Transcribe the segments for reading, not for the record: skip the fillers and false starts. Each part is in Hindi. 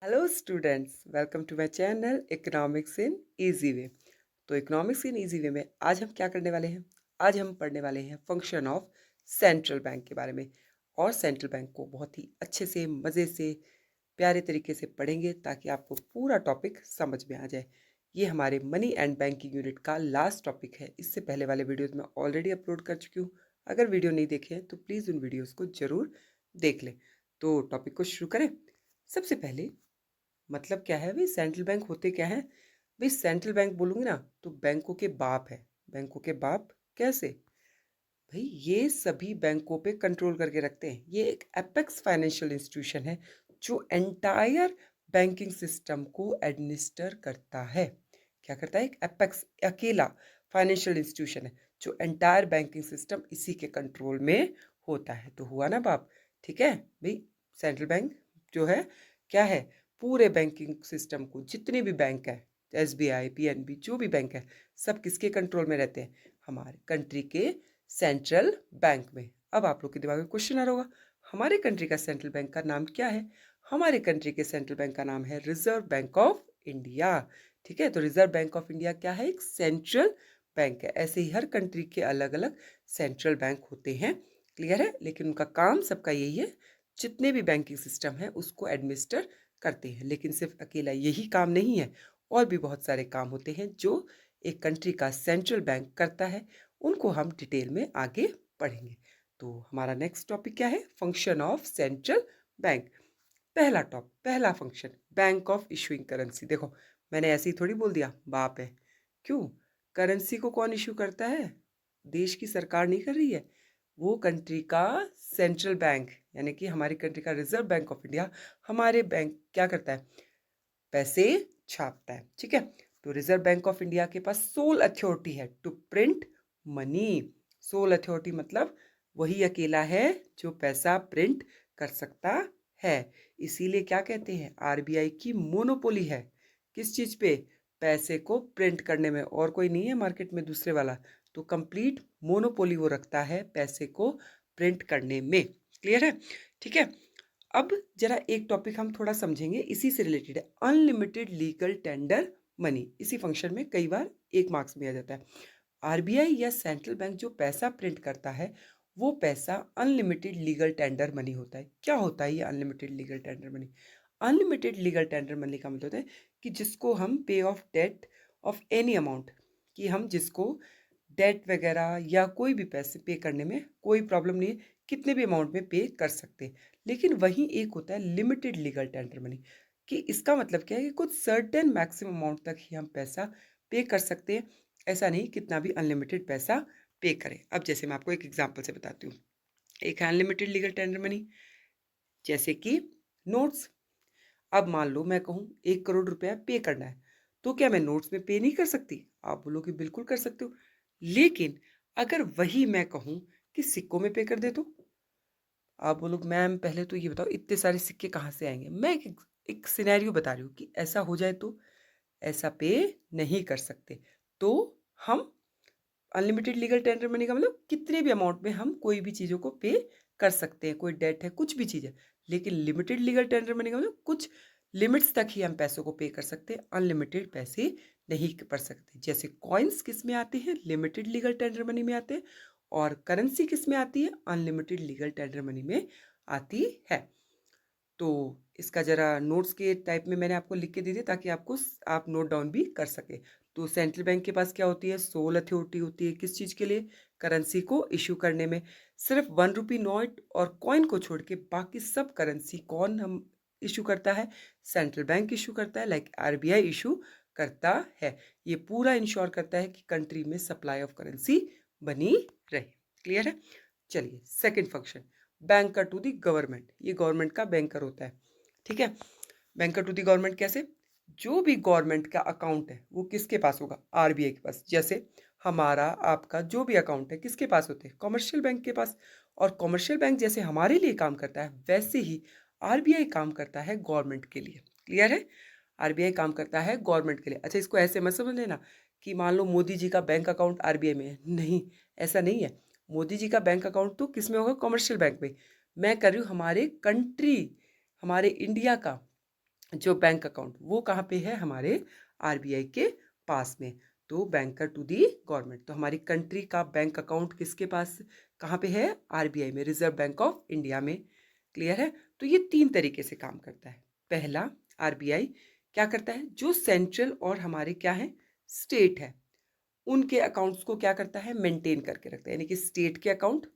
Hello students, welcome to my channel economics in easy way. तो इकोनॉमिक्स इन इजी वे में आज हम क्या करने वाले हैं? आज हम पढ़ने वाले हैं फंक्शन ऑफ सेंट्रल बैंक के बारे में। और सेंट्रल बैंक को बहुत ही अच्छे से, मज़े से, प्यारे तरीके से पढ़ेंगे ताकि आपको पूरा टॉपिक समझ में आ जाए। ये हमारे मनी एंड बैंकिंग यूनिट का लास्ट टॉपिक है। इससे पहले वाले वीडियोस मैं ऑलरेडी अपलोड कर चुकी हूँ। अगर वीडियो नहीं देखे हैं तो प्लीज़ उन वीडियोस को ज़रूर देख लें। तो टॉपिक को शुरू करें। सबसे पहले मतलब क्या है भाई, सेंट्रल बैंक होते क्या हैं? भाई सेंट्रल बैंक बोलूँगी ना तो बैंकों के बाप है। बैंकों के बाप कैसे? भाई ये सभी बैंकों पे कंट्रोल करके रखते हैं। ये एक एपेक्स फाइनेंशियल इंस्टीट्यूशन है जो एंटायर बैंकिंग सिस्टम को एडमिनिस्टर करता है। क्या करता है? एक एपेक्स अकेला फाइनेंशियल इंस्टीट्यूशन है जो एंटायर बैंकिंग सिस्टम इसी के कंट्रोल में होता है। तो हुआ ना बाप? ठीक है भाई। सेंट्रल बैंक जो है क्या है? पूरे बैंकिंग सिस्टम को, जितने भी बैंक है, एसबीआई, पीएनबी, जो भी बैंक है, सब किसके कंट्रोल में रहते हैं? हमारे कंट्री के सेंट्रल बैंक में। अब आप लोग के दिमाग में क्वेश्चन आ रहा होगा, हमारे कंट्री का सेंट्रल बैंक का नाम क्या है? हमारे कंट्री के सेंट्रल बैंक का नाम है रिजर्व बैंक ऑफ इंडिया। ठीक है, तो रिजर्व बैंक ऑफ इंडिया क्या है? एक सेंट्रल बैंक है। ऐसे ही हर कंट्री के अलग अलग सेंट्रल बैंक होते हैं। क्लियर है? लेकिन उनका काम सबका यही है, जितने भी बैंकिंग सिस्टम है उसको एडमिनिस्टर करते हैं। लेकिन सिर्फ अकेला यही काम नहीं है, और भी बहुत सारे काम होते हैं जो एक कंट्री का सेंट्रल बैंक करता है। उनको हम डिटेल में आगे पढ़ेंगे। तो हमारा नेक्स्ट टॉपिक क्या है? Function of central bank. पहला function, bank of issuing currency. देखो, मैंने ऐसे ही थोड़ी बोल दिया बाप है। क्यों? करेंसी को कौन इशू करता है? देश की सरकार नहीं कर रही है, वो कंट्री का सेंट्रल बैंक, यानी कि हमारी कंट्री का रिजर्व बैंक ऑफ इंडिया हमारे बैंक क्या करता है? पैसे छापता है। ठीक है, तो रिजर्व बैंक ऑफ इंडिया के पास सोल अथॉरिटी है to print money. Sole authority मतलब वही अकेला है जो पैसा प्रिंट कर सकता है। इसीलिए क्या कहते हैं? आरबीआई की मोनोपोली है। किस चीज पे? पैसे को प्रिंट करने में। और कोई नहीं है मार्केट में दूसरे वाला। तो कंप्लीट मोनोपोली वो रखता है पैसे को प्रिंट करने में। क्लियर है? ठीक है, अब जरा एक टॉपिक हम थोड़ा समझेंगे, इसी से रिलेटेड है, अनलिमिटेड लीगल टेंडर मनी। इसी फंक्शन में कई बार एक मार्क्स में आ जाता है। आरबीआई या सेंट्रल बैंक जो पैसा प्रिंट करता है, वो पैसा अनलिमिटेड लीगल टेंडर मनी होता है। क्या होता है ये unlimited legal tender money? Unlimited legal tender money का मतलब होता है कि जिसको हम pay off debt of any amount, कि हम जिसको डेट वगैरह या कोई भी पैसे पे करने में कोई प्रॉब्लम नहीं है, कितने भी अमाउंट में पे कर सकते हैं। लेकिन वहीं एक होता है लिमिटेड लीगल टेंडर मनी, कि इसका मतलब क्या है कि कुछ सर्टेन मैक्सिमम अमाउंट तक ही हम पैसा पे कर सकते हैं। ऐसा नहीं कितना भी अनलिमिटेड पैसा पे करें। अब जैसे मैं आपको एक एग्जांपल से बताती हूँ। एक है अनलिमिटेड लीगल टेंडर मनी, जैसे कि नोट्स। अब मान लो मैं कहूँ 1 करोड़ रुपया पे करना है, तो क्या मैं नोट्स में पे नहीं कर सकती? आप बोलोगे बिल्कुल कर सकते हो। लेकिन अगर वही मैं कहूँ कि सिक्कों में पे कर दे तो? आप बोलोगे मैम पहले तो ये बताओ इतने सारे सिक्के कहाँ से आएंगे। मैं एक सिनेरियो बता रही हूँ कि ऐसा हो जाए तो ऐसा पे नहीं कर सकते। तो हम अनलिमिटेड लीगल टेंडर मनी का मतलब कितने भी अमाउंट में हम कोई भी चीज़ों को पे कर सकते हैं। कोई डेट है, कुछ भी चीज़ है। लेकिन लिमिटेड लीगल टेंडर मनी का मतलब कुछ लिमिट्स तक ही हम पैसों को पे कर सकते हैं, अनलिमिटेड पैसे नहीं कर सकते। जैसे कॉइन्स किस में आते हैं? लिमिटेड लीगल टेंडर मनी में आते हैं। और करेंसी किस में आती है? अनलिमिटेड लीगल टेंडर मनी में आती है। तो इसका ज़रा नोट्स के टाइप में मैंने आपको लिख के दे दिया ताकि आप नोट डाउन भी कर सके। तो सेंट्रल बैंक के पास क्या होती है? सोल अथॉरिटी होती है। किस चीज़ के लिए? करेंसी को इशू करने में। सिर्फ 1 रुपी नोट और कॉइन को छोड़ के बाकी सब करेंसी कौन हम इशू करता है? सेंट्रल बैंक इशू करता है, लाइक आरबीआई इशू करता है। ये पूरा इंश्योर करता है कि कंट्री में सप्लाई ऑफ करेंसी बनी रहे। क्लियर है? चलिए second function, banker to the government. ये गवर्नमेंट का बैंकर होता है। ठीक है, बैंकर टू दी गवर्नमेंट कैसे? जो भी गवर्नमेंट का अकाउंट है वो किसके पास होगा? आरबीआई के पास। जैसे हमारा आपका जो भी अकाउंट है किसके पास होते हैं? कमर्शियल बैंक के पास। और कमर्शियल बैंक जैसे हमारे लिए काम करता है, वैसे ही आरबीआई काम करता है गवर्नमेंट के लिए। क्लियर है? आरबीआई काम करता है गवर्नमेंट के लिए। अच्छा, इसको ऐसे मत समझ लेना कि मान लो मोदी जी का बैंक अकाउंट आरबीआई में है। नहीं, ऐसा नहीं है। मोदी जी का बैंक अकाउंट तो किस में होगा? कमर्शियल बैंक में। मैं कर रही हूँ हमारे कंट्री, हमारे इंडिया का जो बैंक अकाउंट वो कहाँ पे है, हमारे आरबीआई के पास में। तो बैंकर टू दी गवर्नमेंट, तो हमारी कंट्री का बैंक अकाउंट किसके पास, कहाँ पे है, आरबीआई में, रिजर्व बैंक ऑफ इंडिया में। क्लियर है। तो ये 3 तरीके से काम करता है। पहला, आरबीआई क्या करता है, जो सेंट्रल और हमारे क्या है, स्टेट है, उनके अकाउंट्स को क्या करता है, मेंटेन करके रखता है। यानी कि स्टेट के अकाउंट,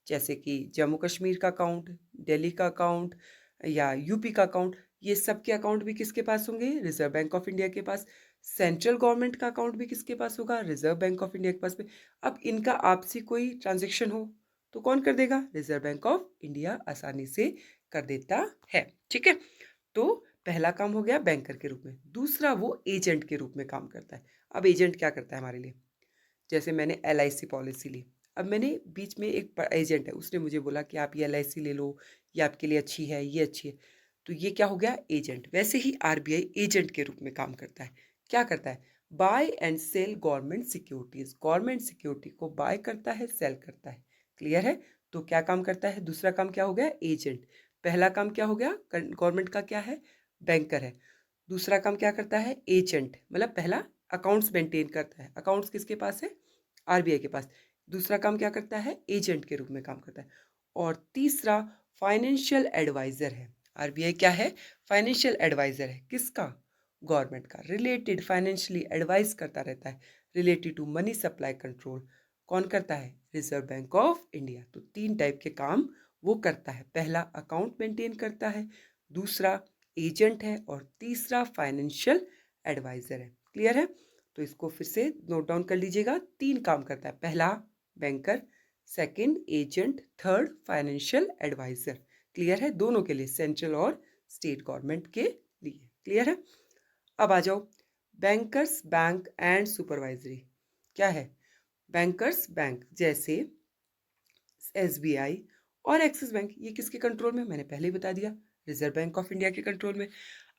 जैसे कि जम्मू कश्मीर का अकाउंट, दिल्ली का अकाउंट या यूपी का अकाउंट, ये सब के अकाउंट भी किसके पास होंगे, रिजर्व बैंक ऑफ इंडिया के पास। सेंट्रल गवर्नमेंट का अकाउंट भी किसके पास होगा, रिजर्व बैंक ऑफ इंडिया के पास में। अब इनका आपसी कोई ट्रांजेक्शन हो तो कौन कर देगा, रिजर्व बैंक ऑफ इंडिया आसानी से कर देता है। ठीक है। तो पहला काम हो गया बैंकर के रूप में। दूसरा, वो एजेंट के रूप में काम करता है। अब एजेंट क्या करता है हमारे लिए, जैसे मैंने एलआईसी पॉलिसी ली, अब मैंने बीच में एक एजेंट है, उसने मुझे बोला कि आप ये एलआईसी ले लो, ये आपके लिए अच्छी है, ये अच्छी है, तो ये क्या हो गया, एजेंट। वैसे ही आरबीआई एजेंट के रूप में काम करता है। क्या करता है, buy and sell government securities, government security को बाय करता है, सेल करता है। क्लियर है। तो क्या काम करता है, दूसरा काम क्या हो गया, एजेंट। पहला काम क्या हो गया, गवर्नमेंट का क्या है, बैंकर है। दूसरा काम क्या करता है, एजेंट, मतलब पहला अकाउंट्स मेंटेन करता है, अकाउंट्स किसके पास है, आरबीआई के पास। दूसरा काम क्या करता है, एजेंट के रूप में काम करता है। और तीसरा, फाइनेंशियल एडवाइजर है। आरबीआई क्या है, फाइनेंशियल एडवाइजर है, किसका, गवर्नमेंट का, रिलेटेड फाइनेंशियली एडवाइस करता रहता है, related to money supply control. कौन करता है, रिजर्व बैंक ऑफ इंडिया। तो 3 टाइप के काम वो करता है। पहला अकाउंट मेंटेन करता है, दूसरा एजेंट है, और तीसरा फाइनेंशियल एडवाइजर है। क्लियर है। तो इसको फिर से नोट डाउन कर लीजिएगा। 3 काम करता है, पहला banker, second agent, third financial adviser. Clear है, दोनों के लिए, सेंट्रल और स्टेट गवर्नमेंट के लिए। क्लियर है। अब आ जाओ, बैंकर्स बैंक एंड सुपरवाइजरी क्या है। बैंकर्स बैंक जैसे एसबीआई और एक्सिस बैंक, ये किसके कंट्रोल में, मैंने पहले ही बता दिया, रिजर्व बैंक ऑफ इंडिया के कंट्रोल में।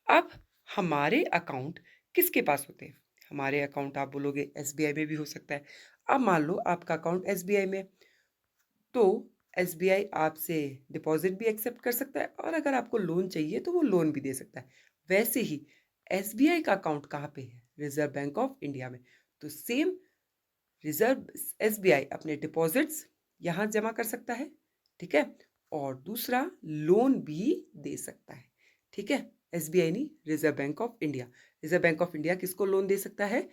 अब हमारे अकाउंट किसके पास होते हैं, हमारे अकाउंट आप बोलोगे एसबीआई में भी हो सकता है। अब मान लो आपका अकाउंट एसबीआई में, तो एसबीआई आपसे डिपॉजिट भी एक्सेप्ट कर सकता है, और अगर आपको लोन चाहिए तो वो लोन भी दे सकता है। वैसे ही एसबीआई का अकाउंट कहाँ पे है, रिजर्व बैंक ऑफ इंडिया में। तो सेम, रिजर्व एसबीआई अपने डिपॉजिट्स यहाँ जमा कर सकता है, ठीक है, और दूसरा लोन भी दे सकता है। ठीक है। एसबीआई नहीं, reserve bank of India. Reserve bank of India किसको लोन दे सकता है,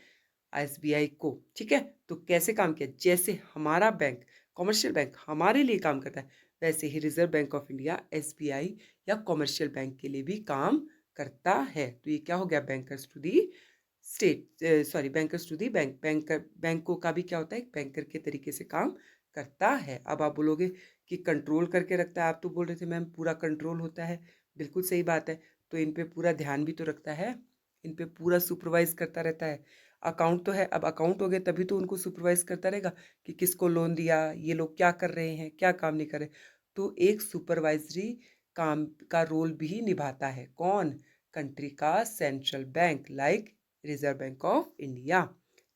एसबीआई को। ठीक है। तो कैसे काम किया, जैसे हमारा बैंक, कॉमर्शियल बैंक हमारे लिए काम करता है, वैसे ही reserve bank of India SBI या कॉमर्शियल बैंक के लिए भी काम करता है। तो ये क्या हो गया, bankers to the state, sorry, bankers to the bank, banker, बैंकों का भी क्या होता है, बैंकर के तरीके से काम करता है। अब आप बोलोगे कि कंट्रोल करके रखता है, आप तो बोल रहे थे मैम पूरा कंट्रोल होता है, बिल्कुल सही बात है। तो इन पे पूरा ध्यान भी तो रखता है, इन पे पूरा सुपरवाइज करता रहता है। अकाउंट तो है, अब अकाउंट हो गए तभी तो उनको सुपरवाइज करता रहेगा कि किसको लोन दिया, ये लोग क्या कर रहे हैं, क्या काम नहीं कर रहे। तो एक सुपरवाइजरी काम का रोल भी निभाता है कौन, कंट्री का central bank, like reserve bank of India.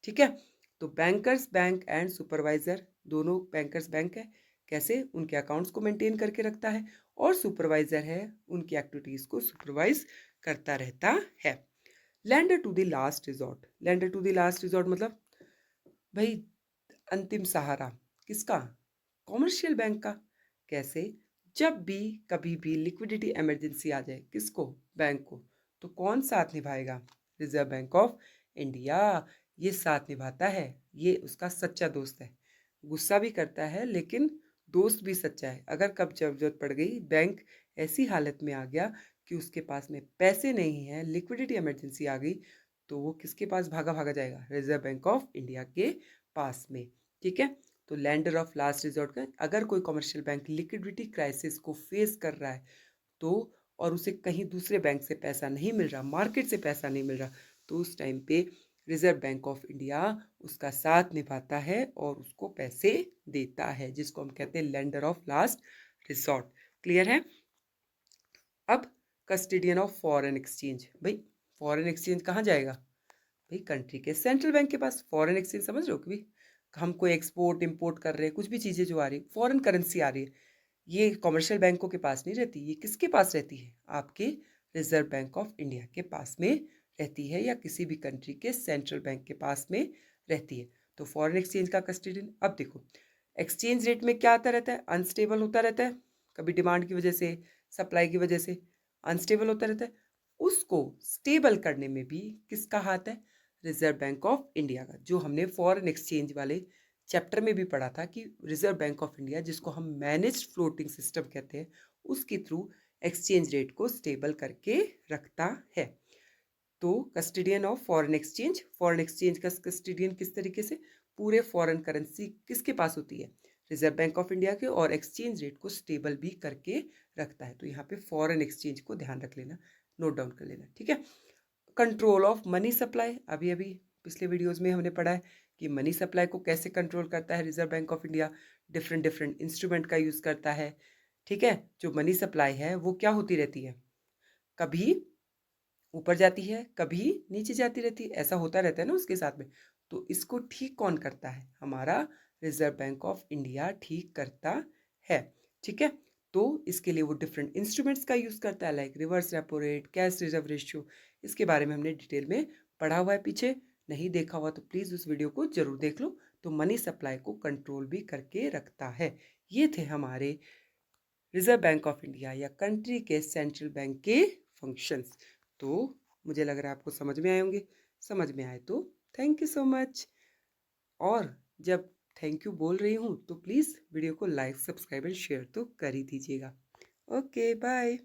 ठीक है। तो बैंकर्स बैंक एंड सुपरवाइजर, दोनों बैंकर्स बैंक है, कैसे, उनके अकाउंट्स को मेंटेन करके रखता है, और सुपरवाइजर है, उनकी एक्टिविटीज को सुपरवाइज करता रहता है। Lender to the last resort, lender to the last resort मतलब भाई अंतिम सहारा, किसका, कॉमर्शियल बैंक का। कैसे, जब भी कभी भी लिक्विडिटी इमरजेंसी आ जाए, किसको, बैंक को, तो कौन साथ निभाएगा, रिजर्व बैंक ऑफ इंडिया। ये साथ निभाता है, ये उसका सच्चा दोस्त है, गुस्सा भी करता है लेकिन दोस्त भी सच्चा है। अगर कब जरूरत पड़ गई, बैंक ऐसी हालत में आ गया कि उसके पास में पैसे नहीं है, लिक्विडिटी इमरजेंसी आ गई, तो वो किसके पास भागा भागा जाएगा, रिजर्व बैंक ऑफ इंडिया के पास में। ठीक है। तो लैंडर ऑफ लास्ट रिजॉर्ट का, अगर कोई कमर्शियल बैंक लिक्विडिटी क्राइसिस को फेस कर रहा है, तो और उसे कहीं दूसरे बैंक से पैसा नहीं मिल रहा, मार्केट से पैसा नहीं मिल रहा, तो उस टाइम पे रिजर्व बैंक ऑफ इंडिया उसका साथ निभाता है और उसको पैसे देता है, जिसको हम कहते हैं lender of last resort. Clear है। अब कस्टडियन ऑफ फॉरेन एक्सचेंज, भाई फॉरेन एक्सचेंज कहाँ जाएगा, भाई कंट्री के सेंट्रल बैंक के पास। फॉरेन एक्सचेंज समझ रहे हो कि भाई हम कोई एक्सपोर्ट इंपोर्ट कर रहे हैं, कुछ भी चीज़ें जो आ रही है, फॉरेन करेंसी आ रही है, ये कमर्शियल बैंकों के पास नहीं रहती, ये किसके पास रहती है, आपके रिजर्व बैंक ऑफ इंडिया के पास में रहती है या किसी भी कंट्री के सेंट्रल बैंक के पास में रहती है। तो फॉरेन एक्सचेंज का कस्टोडियन, अब देखो एक्सचेंज रेट में क्या आता रहता है, अनस्टेबल होता रहता है, कभी डिमांड की वजह से, सप्लाई की वजह से अनस्टेबल होता रहता है। उसको स्टेबल करने में भी किसका हाथ है, रिजर्व बैंक ऑफ इंडिया का। जो हमने फॉरेन एक्सचेंज वाले चैप्टर में भी पढ़ा था कि रिजर्व बैंक ऑफ इंडिया, जिसको हम मैनेज्ड फ्लोटिंग सिस्टम कहते हैं, उसके थ्रू एक्सचेंज रेट को स्टेबल करके रखता है। तो कस्टोडियन ऑफ फॉरेन एक्सचेंज का कस्टोडियन किस तरीके से, पूरे फॉरेन करेंसी किसके पास होती है, रिजर्व बैंक ऑफ इंडिया के, और एक्सचेंज रेट को स्टेबल भी करके रखता है। तो यहाँ पे फॉरेन एक्सचेंज को ध्यान रख लेना, नोट डाउन कर लेना, ठीक है। कंट्रोल ऑफ मनी सप्लाई, अभी अभी पिछले वीडियोस में हमने पढ़ा है कि मनी सप्लाई को कैसे कंट्रोल करता है reserve bank of India, different different instrument का यूज़ करता है, ठीक है। जो मनी सप्लाई है वो क्या होती रहती है, कभी ऊपर जाती है, कभी नीचे जाती रहती है, ऐसा होता रहता है ना उसके साथ में। तो इसको ठीक कौन करता है, हमारा रिजर्व बैंक ऑफ इंडिया ठीक करता है, ठीक है। तो इसके लिए वो डिफरेंट इंस्ट्रूमेंट्स का यूज़ करता है, like reverse repo rate, cash reserve ratio. इसके बारे में हमने डिटेल में पढ़ा हुआ है पीछे, नहीं देखा हुआ तो प्लीज़ उस वीडियो को जरूर देख लो। तो मनी सप्लाई को कंट्रोल भी करके रखता है। ये थे हमारे रिजर्व बैंक ऑफ इंडिया या कंट्री के सेंट्रल बैंक के फंक्शंस। तो मुझे लग रहा है आपको समझ में आए होंगे। समझ में आए तो थैंक यू सो मच। और जब थैंक यू बोल रही हूँ तो प्लीज़ वीडियो को लाइक, सब्सक्राइब एंड शेयर तो कर ही दीजिएगा। Okay bye.